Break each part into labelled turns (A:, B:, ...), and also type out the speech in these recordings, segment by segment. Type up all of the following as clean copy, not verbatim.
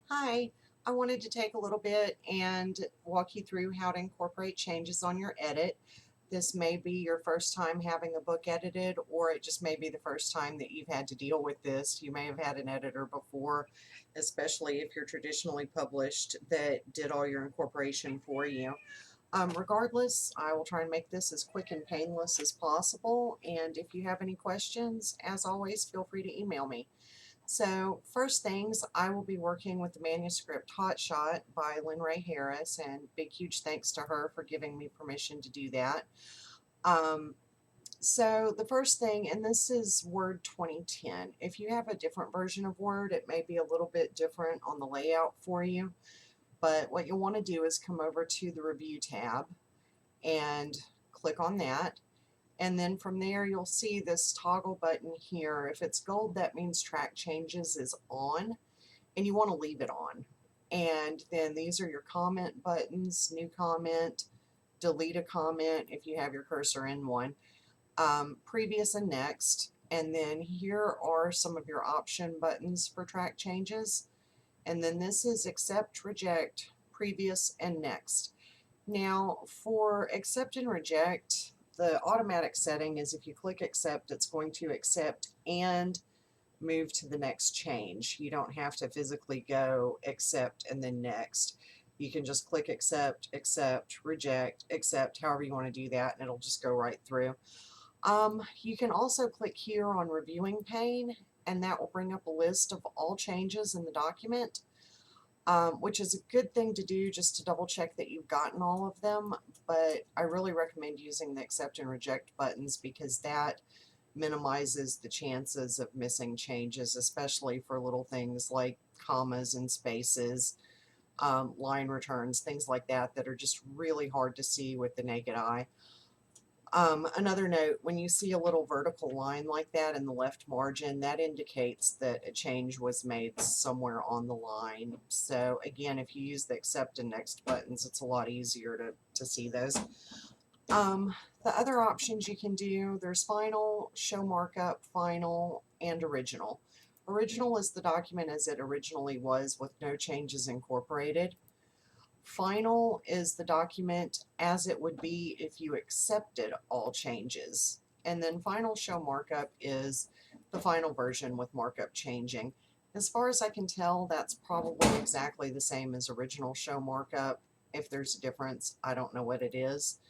A: Hi, I wanted to take a little bit and walk you through how to incorporate changes on your edit. This may be your first time having a book edited, or it just may be the first time that you've had to deal with this. You may have had an editor before, especially if you're traditionally published, that did all your incorporation for you. Regardless, I will try and make this as quick and painless as possible. And if you have any questions, as always, feel free to email me. So first things, I will be working with the Manuscript Hotshot by Lynn Ray Harris, and big huge thanks to her for giving me permission to do that. Um, so the first thing, and this is Word 2010. If you have a different version of Word, it may be a little bit different on the layout for you, but what you'll want to do is come over to the Review tab and click on that. And then from there, you'll see this toggle button here. If it's gold, that means track changes is on, and you want to leave it on. And then these are your comment buttons: new comment, delete a comment if you have your cursor in one, previous and next. And then here are some of your option buttons for track changes. And then this is accept, reject, previous, and next. Now, for accept and reject, the automatic setting is if you click accept, it's going to accept and move to the next change. You don't have to physically go accept and then next. You can just click accept, accept, reject, accept, however you want to do that, and it'll just go right through. You can also click here on reviewing pane, and that will bring up a list of all changes in the document, which is a good thing to do just to double check that you've gotten all of them. But I really recommend using the accept and reject buttons because that minimizes the chances of missing changes, especially for little things like commas and spaces, line returns, things like that that are just really hard to see with the naked eye. Another note, when you see a little vertical line like that in the left margin, that indicates that a change was made somewhere on the line. So again, if you use the accept and next buttons, it's a lot easier to see those. The other options you can do, there's final, show markup, final, and original. Original is the document as it originally was with no changes incorporated. Final is the document as it would be if you accepted all changes. And then final show markup is the final version with markup changing. As far as I can tell, that's probably exactly the same as original show markup. If there's a difference, I don't know what it is.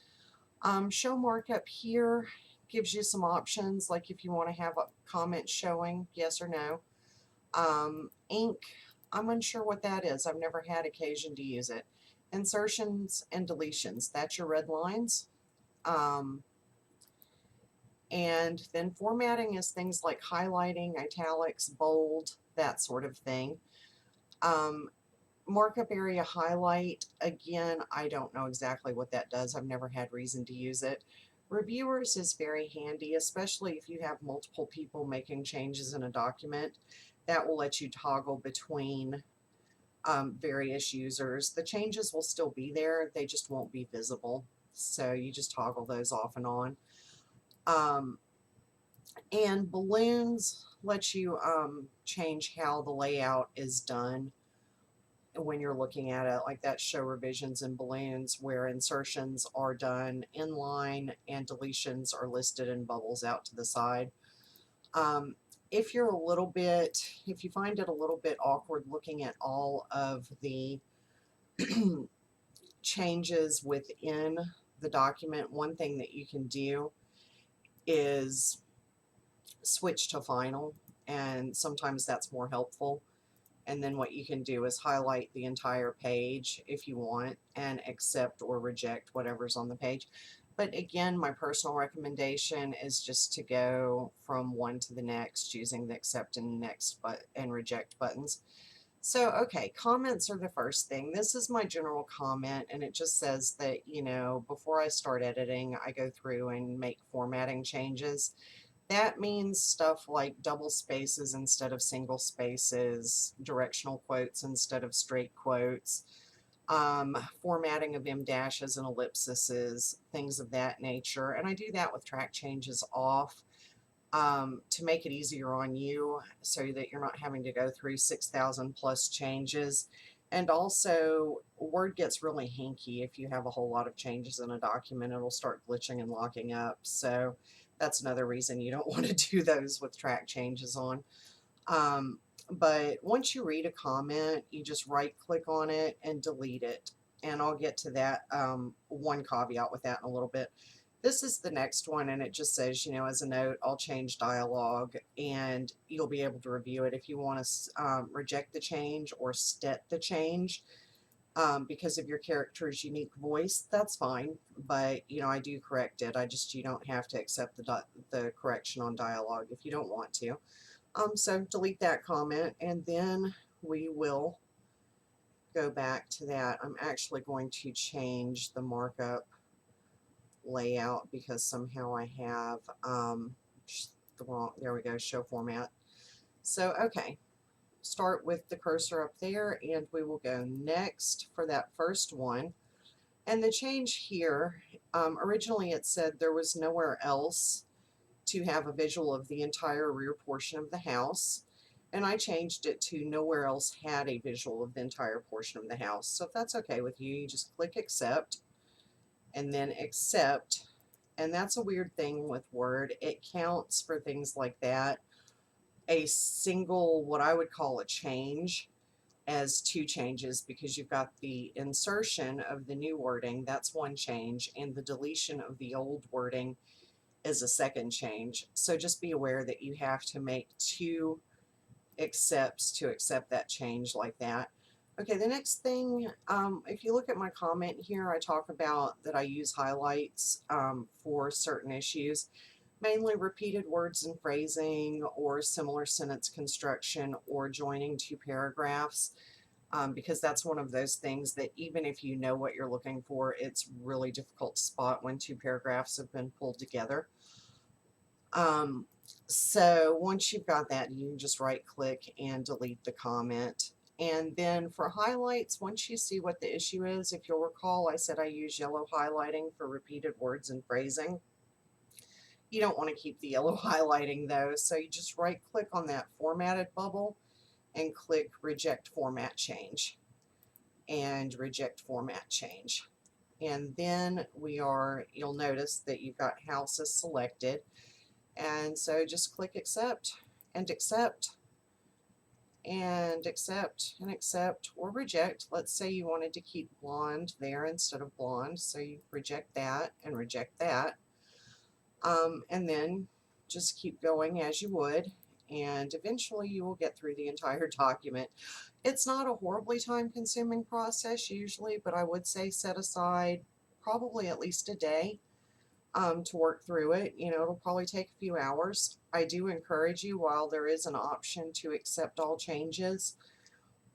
A: Show markup here gives you some options, like if you want to have a comment showing, yes or no. Ink, I'm unsure what that is. I've never had occasion to use it. Insertions and deletions, that's your red lines. Um, and then formatting is things like highlighting, italics, bold, that sort of thing. Um, Markup area highlight, again, I don't know exactly what that does. I've never had reason to use it. Reviewers is very handy, especially if you have multiple people making changes in a document. That will let you toggle between various users. The changes will still be there, they just won't be visible. So you just toggle those off and on. Um, and balloons let you change how the layout is done when you're looking at it, like that show revisions in balloons where insertions are done inline and deletions are listed in bubbles out to the side. If you're a little bit, if you find it a little bit awkward looking at all of the changes within the document, one thing that you can do is switch to final, and sometimes that's more helpful. And then what you can do is highlight the entire page if you want and accept or reject whatever's on the page. But again, my personal recommendation is just to go from one to the next using the accept and next and reject buttons. So, okay, comments are the first thing. This is my general comment, and it just says that, before I start editing, I go through and make formatting changes. That means stuff like double spaces instead of single spaces, directional quotes instead of straight quotes, formatting of em dashes and ellipses, things of that nature. And I do that with track changes off. to make it easier on you so that you're not having to go through 6,000 plus changes. And also, Word gets really hinky if you have a whole lot of changes in a document. It'll start glitching and locking up. So that's another reason you don't want to do those with track changes on. Um, but once you read a comment, you just right click on it and delete it. And I'll get to that one caveat with that in a little bit. This is the next one, and it just says, you know, as a note, I'll change dialogue, and you'll be able to review it if you want to reject the change or stet the change. Because of your character's unique voice, that's fine. But, you know, I do correct it. You don't have to accept the correction on dialogue if you don't want to. So delete that comment, and then we will go back to that. I'm actually going to change the markup layout because somehow I have the wrong, there we go, show format. So, okay, start with the cursor up there, and we will go next for that first one. And the change here, originally it said there was nowhere else to have a visual of the entire rear portion of the house. And I changed it to nowhere else had a visual of the entire portion of the house. So if that's okay with you, you just click accept and then accept. And that's a weird thing with Word. It counts for things like that, a single, what I would call a change, as two changes, because you've got the insertion of the new wording, that's one change, and the deletion of the old wording is a second change. So just be aware that you have to make two accepts to accept that change like that. Okay, the next thing, if you look at my comment here, I talk about that I use highlights for certain issues, mainly repeated words and phrasing or similar sentence construction or joining two paragraphs, because that's one of those things that even if you know what you're looking for, it's really difficult to spot when two paragraphs have been pulled together. So once you've got that, you can just right click and delete the comment. And then for highlights, once you see what the issue is, if you'll recall, I said I use yellow highlighting for repeated words and phrasing. You don't want to keep the yellow highlighting though, so you just right click on that formatted bubble and click reject format change and reject format change. And then you'll notice that you've got houses selected. And so just click accept and accept and accept and accept or reject. Let's say you wanted to keep blonde there instead of blonde, so you reject that and reject that. And then just keep going as you would, and eventually you will get through the entire document. It's not a horribly time-consuming process usually, but I would say set aside probably at least a day to work through it. You know, it'll probably take a few hours. I do encourage you, while there is an option to accept all changes,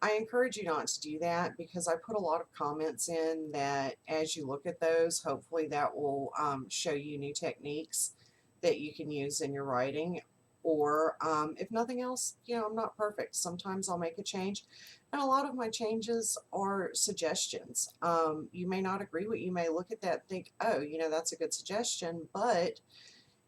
A: I encourage you not to do that, because I put a lot of comments in that as you look at those, hopefully that will show you new techniques that you can use in your writing. Or if nothing else, you know, I'm not perfect. Sometimes I'll make a change, and a lot of my changes are suggestions. You may not agree with, you may look at that and think, oh, you know, that's a good suggestion, but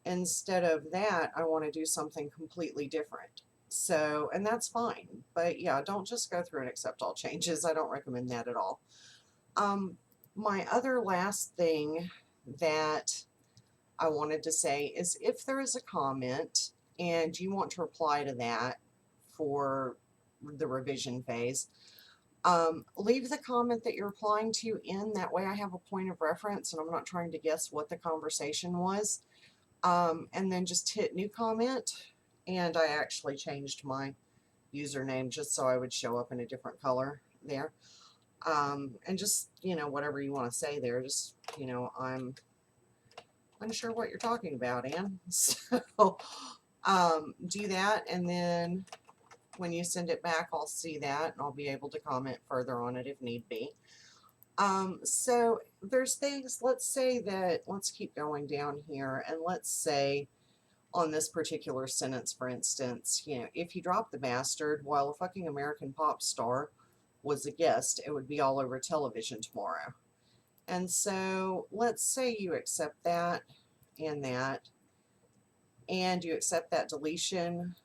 A: instead of that, I want to do something completely different. So, and that's fine. But yeah, don't just go through and accept all changes. I don't recommend that at all. My other last thing that I wanted to say is, if there is a comment and you want to reply to that for the revision phase, leave the comment that you're replying to in. That way I have a point of reference and I'm not trying to guess what the conversation was. And then just hit new comment, and I actually changed my username just so I would show up in a different color there. And just, you know, whatever you want to say there, just, you know, I'm unsure what you're talking about, Anne. So do that, and then when you send it back, I'll see that and I'll be able to comment further on it if need be. So there's things, let's keep going down here, and let's say on this particular sentence, for instance, you know, if you drop the bastard while a fucking American pop star was a guest, it would be all over television tomorrow. And so let's say you accept that and that, and you accept that deletion.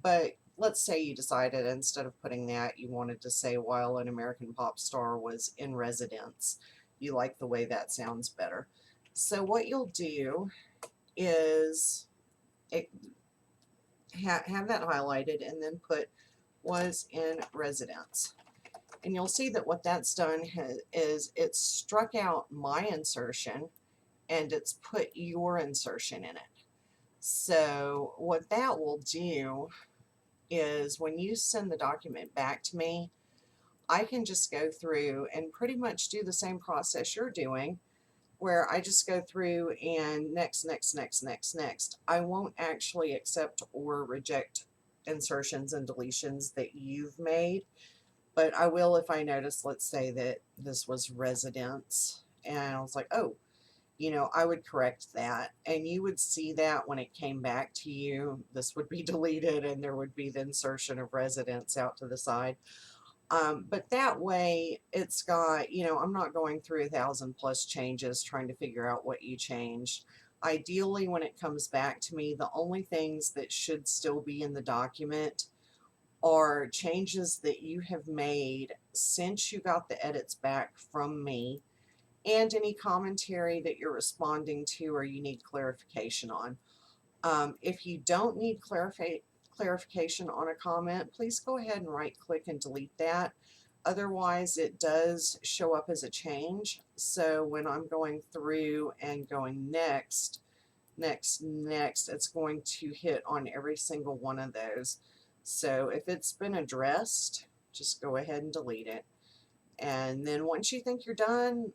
A: But let's say you decided instead of putting that, you wanted to say while an American pop star was in residence. You like the way that sounds better. So what you'll do is have that highlighted and then put was in residence. And you'll see that what that's done is it's struck out my insertion and it's put your insertion in it. So what that will do is when you send the document back to me, I can just go through and pretty much do the same process you're doing, where I just go through and next, next, next, next, next. I won't actually accept or reject insertions and deletions that you've made, but I will if I notice, let's say that this was residence, and I was like, oh, I would correct that, and you would see that when it came back to you, this would be deleted and there would be the insertion of residence out to the side. But that way it's got, I'm not going through 1,000+ changes trying to figure out what you changed. Ideally, when it comes back to me, the only things that should still be in the document are changes that you have made since you got the edits back from me, and any commentary that you're responding to or you need clarification on. If you don't need clarification on a comment, please go ahead and right click and delete that. Otherwise, it does show up as a change. So when I'm going through and going next, next, next, it's going to hit on every single one of those. So if it's been addressed, just go ahead and delete it. And then once you think you're done,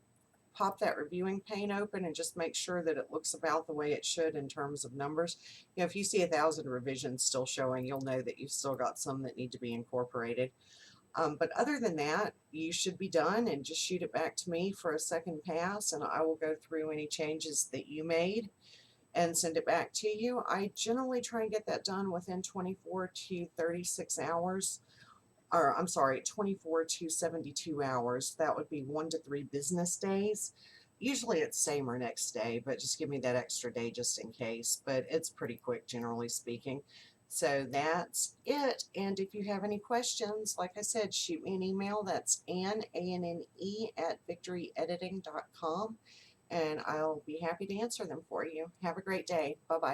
A: pop that reviewing pane open and just make sure that it looks about the way it should in terms of numbers. If you see 1,000 revisions still showing, you'll know that you've still got some that need to be incorporated. But other than that, you should be done, and just shoot it back to me for a second pass, and I will go through any changes that you made and send it back to you. I generally try and get that done within 24 to 36 hours. Or I'm sorry, 24 to 72 hours. That would be 1 to 3 business days. Usually it's same or next day, but just give me that extra day just in case. But it's pretty quick, generally speaking. So that's it. And if you have any questions, like I said, shoot me an email. That's Anne, ANNE, at victoryediting.com. And I'll be happy to answer them for you. Have a great day. Bye-bye.